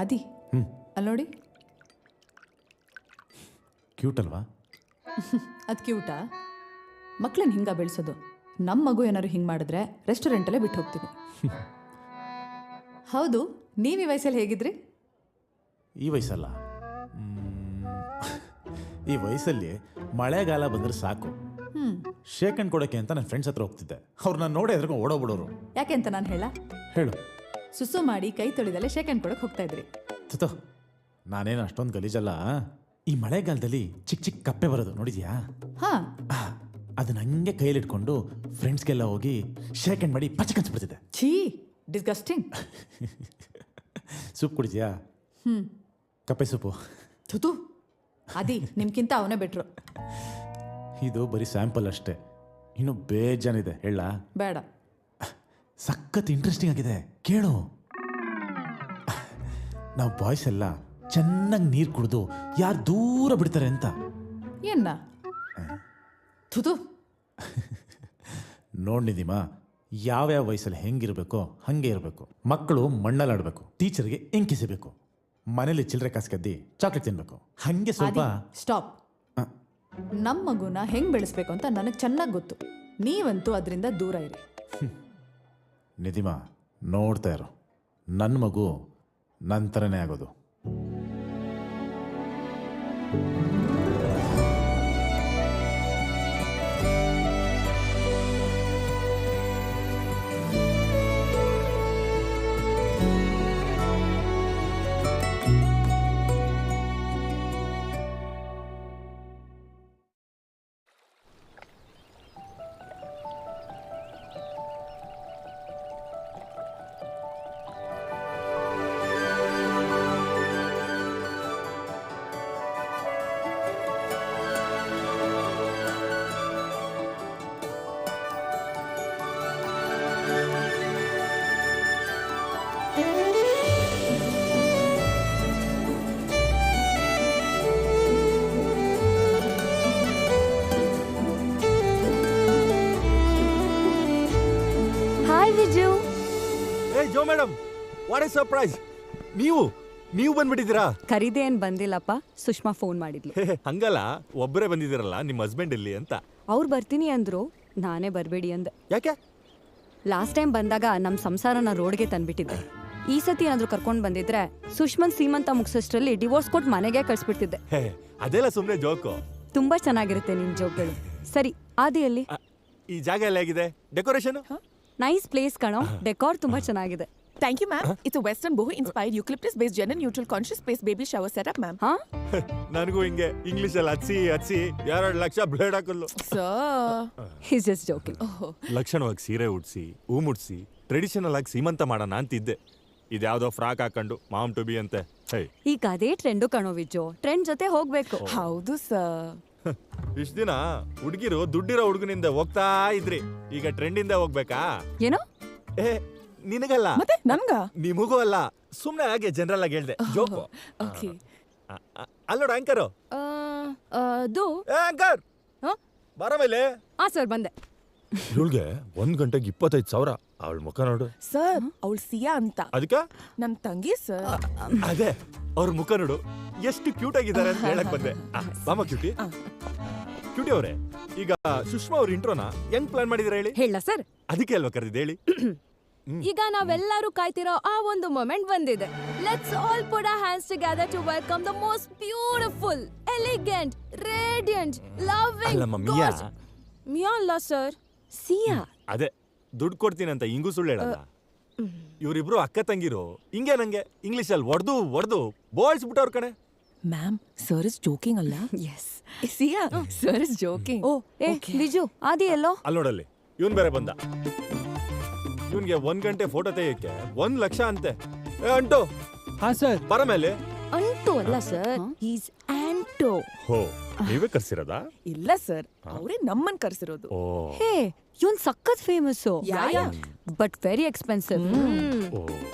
ಆದಿ ಅಲ್ಲಿ ನೋಡಿ, ಕ್ಯೂಟ್ ಅಲ್ವಾ? ಅದು ಕ್ಯೂಟಾ? ಮಕ್ಳನ್ನ ಹಿಂಗ ಬೆಳೆಸೋದು. ನಮ್ಮ ಮಗು ಏನಾದ್ರು ಹಿಂಗೆ ಮಾಡಿದ್ರೆ ರೆಸ್ಟೋರೆಂಟಲ್ಲೇ ಬಿಟ್ಟು ಹೋಗ್ತೀನಿ. ಹೌದು, ನೀವು ಈ ವಯಸ್ಸಲ್ಲಿ ಹೇಗಿದ್ರಿ? ಈ ವಯಸ್ಸಲ್ಲ, ಈ ವಯಸ್ಸಲ್ಲಿ ಮಳೆಗಾಲ ಬಂದರೆ ಸಾಕು, ಶೇಕ್ ಹ್ಯಾಂಡ್ ಕೊಡೋಕ್ಕೆ ಅಂತ ನನ್ನ ಫ್ರೆಂಡ್ಸ್ ಹತ್ರ ಹೋಗ್ತಿದ್ದೆ. ಅವ್ರು ನಾನು ನೋಡಿ ಎದ್ರಿಗೆ ಓಡೋಗ್ಬಿಡೋರು. ಯಾಕೆ ಅಂತ ನಾನು ಹೇಳು. ಸುಸು ಮಾಡಿ ಕೈ ತೊಳೆದಲ್ಲೇ ಶೇಕ್ ಹ್ಯಾಂಡ್ ಕೊಡೋಕೆ ಹೋಗ್ತಾ ಇದ್ರಿ. ತೋ, ನಾನೇನು ಅಷ್ಟೊಂದು ಗಲೀಜಲ್ಲ. ಈ ಮಳೆಗಾಲದಲ್ಲಿ ಚಿಕ್ಕ ಚಿಕ್ಕ ಕಪ್ಪೆ ಬರೋದು ನೋಡಿದ್ಯಾ? ಹಾಂ, ಅದನ್ನ ಹಂಗೆ ಕೈಲಿಟ್ಕೊಂಡು ಫ್ರೆಂಡ್ಸ್ಗೆಲ್ಲ ಹೋಗಿ ಶೇಕ್ ಹ್ಯಾಂಡ್ ಮಾಡಿ ಪಚ್ಚ ಕನ್ಸ್ಬಿಡ್ತಿದ್ದೆ. ಛೀ, ಡಿಸ್ಗಸ್ಟಿಂಗ್. ಸೂಪ್ ಕುಡಿದ್ಯಾ? ಕಪ್ಪೆ ಸೂಪು. ತುತು, ಅದಿ ನಿಮ್ಗಿಂತ ಅವನೇ ಬೆಟ್ರು. ಇದು ಬರೀ ಸ್ಯಾಂಪಲ್ ಅಷ್ಟೇ, ಇನ್ನು ಬೇಜಾನಿದೆ. ಹೇಳ? ಬೇಡ. ಸಖತ್ ಇಂಟ್ರೆಸ್ಟಿಂಗ್ ಆಗಿದೆ, ಕೇಳು. ನಾವು ಬಾಯ್ಸ್ ಎಲ್ಲ ಚೆನ್ನಾಗಿ ನೀರು ಕುಡಿದು ಯಾರು ದೂರ ಬಿಡ್ತಾರೆ ಅಂತ. ಏನ? ತುತು. ನೋಡಿದೀಮ, ಯಾವ್ಯಾವ ವಯಸ್ಸಲ್ಲಿ ಹೆಂಗಿರಬೇಕೋ ಹಂಗೆ ಇರಬೇಕು. ಮಕ್ಕಳು ಮಣ್ಣಲ್ಲಿ ಆಡಬೇಕು, ಟೀಚರ್ಗೆ ಎಂಕಿಸಬೇಕು, ಮನೇಲಿ ಚಿಲ್ಲರೆ ಕಾಸು ಕದ್ದಿ ಚಾಕ್ಲೇಟ್ ತಿನ್ಬೇಕು. ಹಂಗೆ ಸ್ವಲ್ಪ ಸ್ಟಾಪ್. ನಮ್ಮ ಮಗುನ ಹೆಂಗ್ ಬೆಳೆಸ್ಬೇಕು ಅಂತ ನನಗೆ ಚೆನ್ನಾಗಿ ಗೊತ್ತು. ನೀವಂತೂ ಅದರಿಂದ ದೂರ ಇರಿ. ನಿಧಿಮಾ, ನೋಡ್ತಾ ಇರೋ, ನನ್ನ ಮಗು ನಂತರನೇ ಆಗೋದು. ಜೋ ಮೇಡಮ್, ವಾಟ್ ಎ ಸರ್ಪ್ರೈಸ್! ನೀವು ಬಂದ್ಬಿಟ್ಟಿದ್ದೀರಾ? ಖರೀದಿ ಏನ್ ಬಂದಿಲ್ಲಪ್ಪ, ಸುಷ್ಮಾ ಫೋನ್ ಮಾಡಿದ್ಲು. ಹಂಗಲ್ಲ, ಒಬ್ಬರೇ ಬಂದಿದ್ದೀರಲ್ಲ, ನಿಮ್ಮ ಹಸ್ಬೆಂಡ್ ಇಲ್ಲಿ ಅಂತ. ಅವ್ರು ಬರ್ತೀನಿ ಅಂದ್ರು, ನಾನೇ ಬರ್ಬೇಡಿ ಅಂದೆ. ಯಾಕೆ? ಲಾಸ್ಟ್ ಟೈಮ್ ಬಂದಾಗ ನಮ್ ಸಂಸಾರನ ರೋಡ್ಗೆ ತಂದ್ಬಿಟ್ಟಿದ್ದೆ. ಈ ಸತಿ ಏನಾದ್ರು ಕರ್ಕೊಂಡ್ ಬಂದಿದ್ರೆ ಸುಷ್ಮನ್ ಸೀಮಂತ ಮುಗಿಸೋಷ್ಟ್ರಲ್ಲಿ ಡಿವೋರ್ಸ್ ಕೊಟ್ಟು ಮನೆಗೆ ಕಳ್ಸ್ಬಿಡ್ತಿದ್ದೆ. ಅದೆಲ್ಲ ಸುಮ್ನೆ ಜೋಕು. ತುಂಬಾ ಚೆನ್ನಾಗಿರುತ್ತೆ ನಿನ್ ಜೋಕ್ಗಳು. ಸರಿ, ಆದಿಯಲ್ಲಿ ಈ ಜಾಗ ಎಲ್ಲ ಹೇಗಿದೆ? ಡೆಕೋರೇಷನ್ ನೈಸ್ ಪ್ಲೇಸ್ ಕಣೋ, ಡೆಕೋರ್ ತುಂಬಾ ಚೆನ್ನಾಗಿದೆ. Thank you, ma'am. It's a Western boho-inspired eucalyptus-based gender-neutral conscious space baby shower setup, ma'am. ಹಾ, ನನಗೂ ಹಿಂಗೆ ಇಂಗ್ಲಿಷಲ್ಲಿ ಹಚ್ಚಿ 2 ಲಕ್ಷ ಬ್ಲೇಡ್ ಹಾಕಲ್ಲು. Sir. he's just joking. ಲಕ್ಷಣವಾಗಿ ಸೀರೆ ಉಡ್ಸಿ, ಹೂ ಮುಡ್ಸಿ, ಟ್ರೆಡಿಷನಲ್ ಆಗಿ ಸೀಮಂತ ಮಾಡೋಣ ಅಂತಿದ್ದೆ. ಇದ್ಯಾವುದೋ ಫ್ರಾಕ್ ಹಾಕೊಂಡು ಮಾಮ್ ಟು ಬಿ ಅಂತೆ. ಈಗ ಅದೇ ಟ್ರೆಂಡು ಕಣೋ ವಿಜೋ, ಟ್ರೆಂಡ್ ಜೊತೆ ಹೋಗ್ಬೇಕು. ಹೌದು ಸರ್. ಇಷ್ಟ ದಿನ ಹುಡುಗಿರು ದುಡ್ಡಿರೋ ಹುಡುಗನಿಂದ ಹೋಗ್ತಾ ಇದ್ರಿ, ಈಗ ಟ್ರೆಂಡಿಂದ ಹೋಗ್ಬೇಕಾ? ಏನೋ ನಿನಗಲ್ಲ, ಮತ್ತೆ ನನ್ಗ? ನಿಮಗೂ ಅಲ್ಲ, ಸುಮ್ನೆ ಹಾಗೆ ಜನರಲ್ ಆಗಿ ಹೇಳ್ದೆ, ಜೋಕು. ಓಕೆ. ಅಲ್ಲೋಡ ಆಂಕರ್. ಆಂಕರ್ ಬರ ಮೇಲೆ. ಸರ್ ಬಂದೆ. ಇವಳಿಗೆ 1 ಗಂಟೆಗೆ 25,000. ಅವಳ ಮುಖ ನೋಡು ಸರ್. ಅವಳು ಸಿಯಾ ಅಂತ. ಅದಕ್ಕ ನಮ್ ತಂಗಿ ಸರ್. ಅದೇ ಅವ್ರ ಮುಖ ನೋಡು, ಎಷ್ಟು ಕ್ಯೂಟ್ ಆಗಿದ್ದಾರೆ ಅಂತ ಹೇಳಕ್ ಬಂದೆ. ಮಾಮ ಕ್ಯೂಟಿ. ಕ್ಯೂಟಿ ಅವರೇ, ಈಗ ಸುಷ್ಮಾ ಅವ್ರ ಇಂಟ್ರೋನ ಹೆಂಗ್ ಪ್ಲಾನ್ ಮಾಡಿದಿರ ಹೇಳಿ? ಹೇಳ ಸರ್. ಅದಕ್ಕೆ ಅಲ್ವಾ ಕರೆದಿದ್ದು, ಹೇಳಿ. ಈಗ ನಾವೆಲ್ಲರೂ ಕಾಯ್ತಿರೋ ಆ ಒಂದು ಮೊಮೆಂಟ್ ಬಂದಿದೆ. Let's all put our hands together to welcome the most beautiful, elegant, radiant, loving. ಅಲ್ಲಮ್ಮ ಮಿಯಾ. ಮಿಯಾ ಅಲ್ಲ ಸರ್, ಸಿಯಾ. ಅದೇ ದುಡ್ಡು ಕೊಡ್ತೀನಿ ಅಂತ ಹಿಂಗೂ ಸುಳ್ಳು ಹೇಳಲ್ಲ. ಇವರಿಬ್ರು ಅಕ್ಕ ತಂಗಿರು ಹಿಂಗೆ ನಂಗೆ ಇಂಗ್ಲಿಷ್ ಅಲ್ಲಿ ಹೊಡೆದು ಬೋಳ್ಸ್ಬಿಟ್ಟವ್ರ ಕಣೆ. ಮ್ಯಾಮ್, ಸರ್ ಇಸ್ ಜೋಕಿಂಗ್ ಅಲ್ಲ? Yes Siya, sir is joking. ಓ ಏ ಬಿಜು, ಆದಿ ಎಲ್ಲೋ? ಅಲ್ಲಿ ನೋಡಲ್ಲಿ, ಇವನ್ ಬೇರೆ ಬಂದ. ಇವನ್ಗೆ 1 ಗಂಟೆ ಫೋಟೋ ತೆಗಿಯಕ್ಕೆ 1 ಲಕ್ಷ ಅಂತೆ. ಅಂಟು. ಹಾ ಸರ್. ಬರ ಮೇಲೆ. ಅಂಟು ಅಲ್ಲ ಸರ್, ಈಸ್ ಆಂಟು. ಶೋ. ಹೋ ನೀವೇ ಕರ್ಸಿರೋದಾ? ಇಲ್ಲ ಸರ್, ಅವರೇ ನಮ್ಮನ್ ಕರ್ಸಿರೋದು. ಓ ಹೇ ಇವನ್ ಸಖತ್ ಫೇಮಸ್ ಯಾ. But very expensive. Oh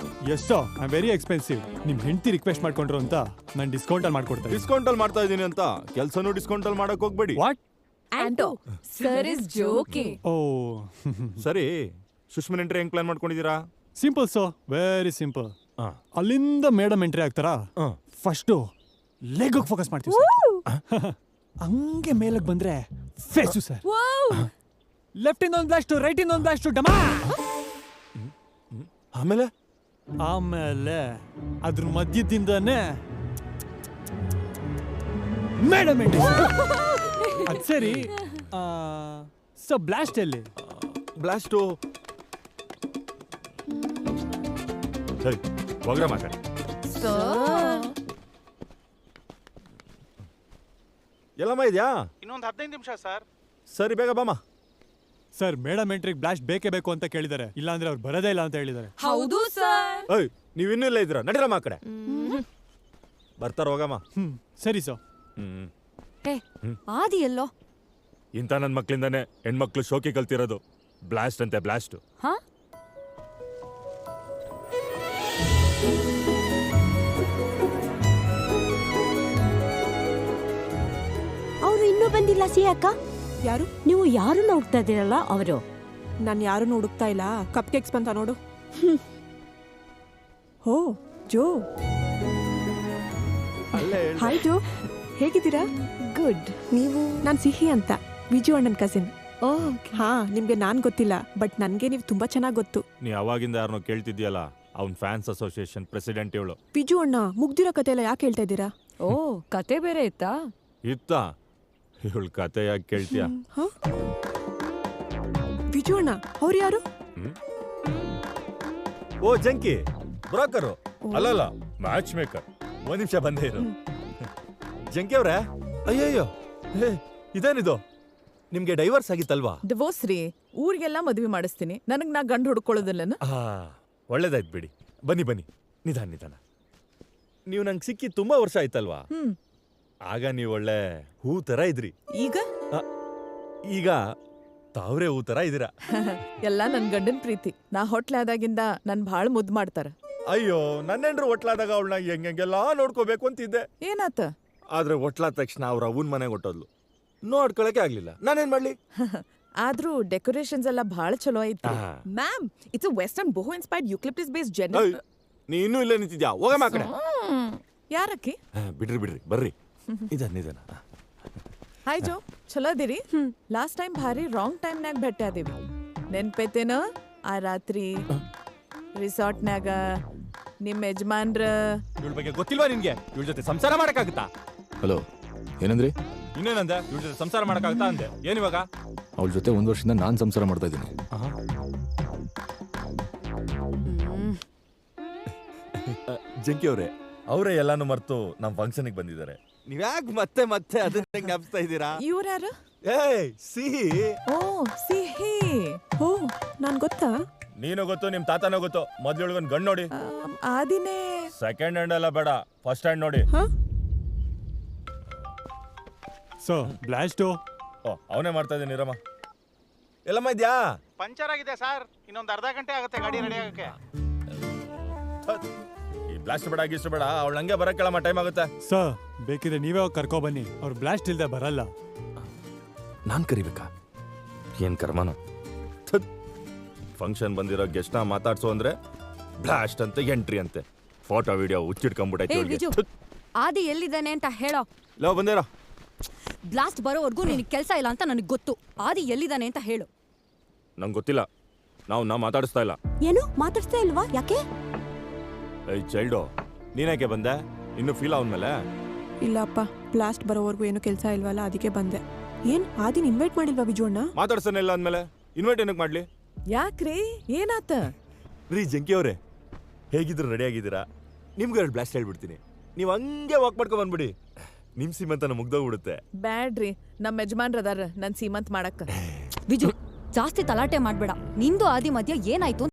yes sir, I very expensive. ನಿಮ್ ಹೆಂಡತಿ ರಿಕ್ವೆಸ್ಟ್ ಮಾಡ್ಕೊಂಡ್ರು ಅಂತ ನಾನು ಡಿಸ್ಕೌಂಟ್ ಅಲ್ಲಿ ಮಾಡ್ಕೊಡ್ತೀನಿ. ಡಿಸ್ಕೌಂಟ್ ಅಲ್ಲಿ ಮಾಡ್ತಾ ಇದೀನಿ ಅಂತ ಕೆಲ್ಸನೂ ಡಿಸ್ಕೌಂಟ್ ಅಲ್ಲಿ ಮಾಡಕ್ ಹೋಗ್ಬೇಡಿ. What? Anto sir is joking. ಓ ಸರಿ, ಸುಷ್ಮನ್ ಎಂಟ್ರಿ ಹೆಂಗ್ ಪ್ಲಾನ್ ಮಾಡ್ಕೊಂಡಿದೀರಾ? Simple sir, very simple. ಆ, ಅಲ್ಲಿಂದ ಮೇಡಮ್ ಎಂಟ್ರಿ ಆಗ್ತಾರಾ? ಆ. ಫಸ್ಟು ಲೆಗ್ ಫೋಕಸ್ ಮಾಡ್ತೀವಿ ಸರ್. ಹಂಗೆ ಮೇಲಕ್ಕೆ ಬಂದ್ರೆ ಫೇಸು ಸರ್. ಲೆಫ್ಟ್ ಇಂದ ಒಂದು ಬ್ಲಾಸ್ಟ್, ರೈಟ್ ಇಂದ ಒಂದು ಬ್ಲಾಸ್ಟ್, ಡಮಾ. ಆಮೇಲೆ ಆಮೇಲೆ ಅದ್ರ ಮಧ್ಯದಿಂದಾನೆ ಮೇಡಮ್ ಎಂಟ್ರಿ. ಅದ್ ಸರಿ, ಸೊ ಬ್ಲಾಸ್ಟ್ ಎಲ್ಲಿ? ಬ್ಲಾಸ್ಟು ಸರಿ ಹೋಗ್ರ ಮಾತಾಡಿ. ಎಲ್ಲಮ್ಮ ಇದೆಯಾ? ಇನ್ನೊಂದು 15 ನಿಮಿಷ ಸರ್. ಸರಿ ಬೇಗ ಬಾಮ. ಸರ್ ಮೇಡಮ್ ಎಂಟ್ರಿಗೆ ಬ್ಲಾಸ್ಟ್ ಬೇಕೇ ಬೇಕು ಅಂತ ಕೇಳಿದ್ದಾರೆ, ಇಲ್ಲ ಅಂದ್ರೆ ಅವ್ರು ಬರೋದೇ ಇಲ್ಲ ಅಂತ ಹೇಳಿದ್ದಾರೆ. ಹೌದು ಸರ್. ಏಯ್ ನೀವ್ ಇನ್ನೂ ಇಲ್ಲ ಇದ್ದೀರಾ? ನಡಿರಮ್ಮ ಆ ಕಡೆ. ಬರ್ತಾರ ಹೋಗಮ್ಮ. ಸರಿ ಸರ್. ಹ್ಮ್ ಹೇ ಆದಿ ಎಲ್ಲೋ? ಇಂಥ ನನ್ನ ಮಕ್ಳಿಂದಾನೆ ಹೆಣ್ಮಕ್ಳು ಶೋಕಿ ಕಲ್ತಿರೋದು. ಬ್ಲಾಸ್ಟ್ ಅಂತೆ ಬ್ಲಾಸ್ಟ್. ಹಾ ಅವ್ರು ಇನ್ನೂ ಬಂದಿಲ್ಲ ಸಿ ಅಕ್ಕ. ಯಾರು? ನೀವು ಯಾರನ್ನ ಹುಡ್ತಾ ಇದ್ದೀರಲ್ಲ ಅವರು. ನಾನು ಯಾರನ್ನು ಹುಡುಕ್ತಾ ಇಲ್ಲ, ಕಪ್ ಕೇಕ್ಸ್ ಬಂತ ನೋಡು. ಹೋ ಜೋ. ಅಲ್ಲೇ ಹಾಯ್ ಜೋ, ಹೇಗಿದ್ದೀರಾ? ಗುಡ್. ನೀವು? ನಾನು ಸಿಹಿ ಅಂತ, ವಿಜು ಅಣ್ಣನ ಕಸಿನ್. ಹಾ, ನಿಮ್ಗೆ ನಾನ್ ಗೊತ್ತಿಲ್ಲ, ಬಟ್ ನನ್ಗೆ ನೀವು ತುಂಬಾ ಚೆನ್ನಾಗಿ ಗೊತ್ತು. ನೀ ಅವಾಗಿಂದ ಯಾರನ್ನೋ ಕೇಳ್ತಿದ್ಯಲ್ಲ, ಅವ್ನ್ ಫ್ಯಾನ್ಸ್ ಅಸೋಸಿಯೇಷನ್ ಪ್ರೆಸಿಡೆಂಟ್ ಇವಳು. ವಿಜು ಅಣ್ಣ, ಮುಗ್ದಿರೋ ಕತೆ ಎಲ್ಲ ಯಾಕೆ ಹೇಳ್ತಾ ಇದ್ದೀರಾ? ಓ ಕತೆ ಬೇರೆ ಇತ್ತಾ? ಇತ್ತ ಇವಳು ಕತೆ ಯಾಕೆ ಕೇಳ್ತೀಯ? ಹ? ವಿಜು ಅಣ್ಣ ಅವ್ರು ಯಾರು? ಓ ಜಂಕಿ, ಬ್ರೋಕರು ಅಲ್ಲಲ್ಲ, ಮ್ಯಾಚ್ ಮೇಕರ್. ಒಂದ್ ನಿಮಿಷ ಬಂದೇ ಇರು. ಜಂಕಿ ಅವ್ರೆ, ಅಯ್ಯಯ್ಯೋ, ಹೇ ಇದೇನಿದು? ನಿಮ್ಗೆ ಡೈವರ್ಸ್ ಆಗಿತ್ತಲ್ವಾ? ಡಿವೋರ್ಸ್ ರೀ, ಊರಿಗೆಲ್ಲ ಮದುವೆ ಮಾಡಿಸ್ತೀನಿ. ನನಗ್ ನಾ ಗಂಡು ಹುಡ್ಕೊಳ್ಳೋದಿಲ್ಲನ? ಒಳ್ಳೇದಾಯ್ತು ಬಿಡಿ. ಬನ್ನಿ ಬನ್ನಿ, ನಿಧಾನ ನಿಧಾನ. ನೀವು ನಂಗೆ ಸಿಕ್ಕಿ ತುಂಬಾ ವರ್ಷ ಆಯ್ತಲ್ವಾ? ಆಗ ನೀವು ಒಳ್ಳೆ ಹೂ ತರ ಇದ್ರಿ. ಈಗ ಈಗ ತಾವ್ರೆ ಹೂ ತರ ಇದೀರಾ. ಎಲ್ಲ ನನ್ ಗಂಡನ್ ಪ್ರೀತಿ. ನಾ ಹೊಟ್ಲಾದಾಗಿಂದ ನನ್ ಭಾಳ ಮುದ್ದು ಮಾಡ್ತಾರ. ಅಯ್ಯೋ, ನನ್ನೆಂಡ್ರು ಒಟ್ಲಾದಾಗ ಅವಳನ್ನ ಹೆಂಗೆಲ್ಲ ನೋಡ್ಕೋಬೇಕು ಅಂತಿದ್ದೆ. ಏನಾತ? ಆದ್ರೆ ಒಟ್ಲಾದ ತಕ್ಷಣ ಅವ್ರ ಅವನ್ ಮನೆಗೆ ಹೊಟ್ಟೋದ್ಲು. ನೋಡ್ಕೊಳಕ್ಕೆ ಆಗ್ಲಿಲ್ಲ. ನಾನೇನ್ ಮಾಡ್ಲಿ? ಆದ್ರೂ ಡೆಕೋರೇಷನ್ಸ್ ಎಲ್ಲ ಭಾಳ ಚಲೋ ಐತಿ. Ma'am, it's a western boho inspired eucalyptus based Jenner. ನೀ ಇನ್ನೂ ಇಲ್ಲೇ ನಿಂತಿದ್ಯಾ? ಹೋಗಮ್ಮ ಆ ಕಡೆ. ಯಾರಕ್ಕಿ? ಬಿಡ್ರಿ ಬಿಡ್ರಿ, ಬರ್ರಿ. ನಿಧಾನ ನಿಧಾನ. ಹಾಯ್ ಜೋ, ಚಲೋ ಅದಿರಿ? ಲಾಸ್ಟ್ ಟೈಮ್ ಭಾರಿ ರಾಂಗ್ ಟೈಮ್ನಾಗ ಭೇಟಿ ಆದಿವಿ. ನೆನ್ಪೈತೇನ? ಆ ರಾತ್ರಿ ರಿಸಾರ್ಟ್ನಾಗ ನಿಮ್ ಯಜಮಾನ್ರ. ಇವಳ ಬಗ್ಗೆ ಗೊತ್ತಿಲ್ವಾ ನಿನ್ಗೆ? ಇವಳ ಜೊತೆ ಸಂಸಾರ ಮಾಡಕ್ಕಾಗುತ್ತಾ? ಹಲೋ, ಏನಂದ್ರಿ? ಇನ್ನೇನಂದೆ? ಇವಳ ಜೊತೆ ಸಂಸಾರ ಮಾಡಕ್ಕಾಗುತ್ತಾ ಅಂದೆ. ಏನಿವಾಗ? ಅವಳ ಜೊತೆ 1 ವರ್ಷದಿಂದ ನಾನು ಸಂಸಾರ ಮಾಡ್ತಾ ಇದ್ದೀನಿ. ಜಂಕಿ ಅವ್ರೆ, ಅವರೇ ಎಲ್ಲಾನು ಮರ್ತು ನಮ್ ಫಂಕ್ಷನ್ಗೆ ಬಂದಿದ್ದಾರೆ. ನೀವ್ಯಾಕ್ ಮತ್ತೆ ಮತ್ತೆ ಅದನ್ನ ಜ್ಞಾಪಿಸ್ತಾ ಇದ್ದೀರಾ? ಇವ್ರ್ಯಾರು? ಏಯ್ ಸಿಹಿ. ಓ ಸಿಹಿ. ಓ, ನಾನ್ ಗೊತ್ತಾ? ನೀನು ಗೊತ್ತು, ನಿಮ್ ತಾತನೋ ಗೊತ್ತು. ಮೊದ್ಲೊಳಗೊಂದ್ ಗಂಡ್ ನೋಡಿ. ಆದಿನೇ. ಸೆಕೆಂಡ್ ಹ್ಯಾಂಡ್ ಎಲ್ಲ ಬೇಡ, ಫಸ್ಟ್ ಹ್ಯಾಂಡ್ ನೋಡಿ. ಸೊ ಬ್ಲಾಸ್ಟು ಓ, ಅವನೇ ಮಾಡ್ತಾ ಇದ್ದೀನಿ ರಮ್ಮ. ಎಲ್ಲಮ್ಮ ಇದ್ಯಾ? ಪಂಚರ್ ಆಗಿದೆ ಸರ್. ಇನ್ನೊಂದು ಅರ್ಧ ಗಂಟೆ ಆಗುತ್ತೆ ಗಾಡಿ ರೆಡಿ ಆಗಕ್ಕೆ. ಈ ಬ್ಲಾಸ್ಟ್ ಬೇಡ, ಗೀಸ್ಟ್ ಬೇಡ. ಅವಳು ಹಂಗೆ ಬರಕ್ ಕೇಳಮ್ಮ, ಟೈಮ್ ಆಗುತ್ತೆ. ಸರ್ ಬೇಕಿದ್ರೆ ನೀವೇ ಹೋಗಿ ಕರ್ಕೊ ಬನ್ನಿ, ಅವ್ರು ಬ್ಲಾಸ್ಟ್ ಇಲ್ದೆ ಬರಲ್ಲ. ನಾನ್ ಕರಿಬೇಕಾ? ಏನ್ ಕರ್ಮನೋ. ಫಂಕ್ಷನ್ ಬಂದಿರೋ ಗೆಸ್ಟ್ ನ ಮಾತಾಡ್ಸೋ ಅಂದ್ರೆ ಬ್ಲಾಸ್ಟ್ ಅಂತೆ, ಎಂಟ್ರಿ ಅಂತೆ, ಫೋಟೋ ವಿಡಿಯೋ ಏ ಹುಚ್ಚಿಡ್ಕೊಂಡ್ಬಿಟ್ಟೈತಿ. ವಿಜು, ಆದಿ ಎಲ್ಲಿದ್ದಾನೆ ಅಂತ ಹೇಳೋ. ಲೋ ಬಂದೇರೋ. ಬ್ಲಾಸ್ಟ್ ಬರೋವರೆಗೂ ನಿನಗೆ ಕೆಲಸ ಇಲ್ಲ ಅಂತ ನನಗೆ ಗೊತ್ತು. ಆದಿ ಎಲ್ಲಿದ್ದಾನೆ ಅಂತ ಹೇಳು. ನಂಗೆ ಗೊತ್ತಿಲ್ಲ. ನಾ ಮಾತಾಡಿಸ್ತಾ ಇಲ್ಲ. ಏನು ಮಾತಾಡ್ತಾ ಇಲ್ವಾ? ಯಾಕೆ? ಏಯ್ ಚೈಲ್ಡು, ನೀನ್ಯಾಕೆ ಬಂದೆ? ಇನ್ನು ಫೀಲ್ ಅವನ ಮೇಲೆ? ಇಲ್ಲಪ್ಪ, ಬ್ಲಾಸ್ಟ್ ಬರೋವರೆಗೂ ಏನು ಕೆಲಸ ಇಲ್ವಲ್ಲ, ಅದಕ್ಕೆ ಬಂದೆ. ಏನ್ ಆದಿನ್ ಇನ್ವೈಟ್ ಮಾಡಿಲ್ವಾ ವಿಜು ಅಣ್ಣ? ಮಾತಾಡ್ಸೋಣ ಇಲ್ಲ ಅಂದ್ಮೇಲೆ ಇನ್ವೈಟ್ ಏನಕ್ಕೆ ಮಾಡ್ಲಿ? ಯಾಕ್ರಿ, ಏನಾತ? ರೀ ಜಂಕಿ ಅವ್ರೆ, ಹೇಗಿದ್ರು ರೆಡಿ ಆಗಿದ್ದೀರಾ? ನಿಮ್ಗೆ 2 ಬ್ಲಾಸ್ಟ್ ಹೇಳ್ಬಿಡ್ತೀನಿ. ನೀವು ಹಂಗೆ ವಾಕ್ ಮಾಡ್ಕೊಂಡ್ ಬಂದ್ಬಿಡಿ. ನಿಮ್ ಸೀಮಂತನ ಮುಗ್ದೋಗ್ಬಿಡುತ್ತೆ. ಬ್ಯಾಡ್ರಿ, ನಮ್ ಯಜಮಾನ್ರ ಅದಾರ ನನ್ ಸೀಮಂತ್ ಮಾಡಕ್ಕ. ವಿಜು ಜಾಸ್ತಿ ತಲಾಟೆ ಮಾಡ್ಬೇಡ. ನಿಂದು ಆದಿ ಮಧ್ಯ ಏನಾಯ್ತು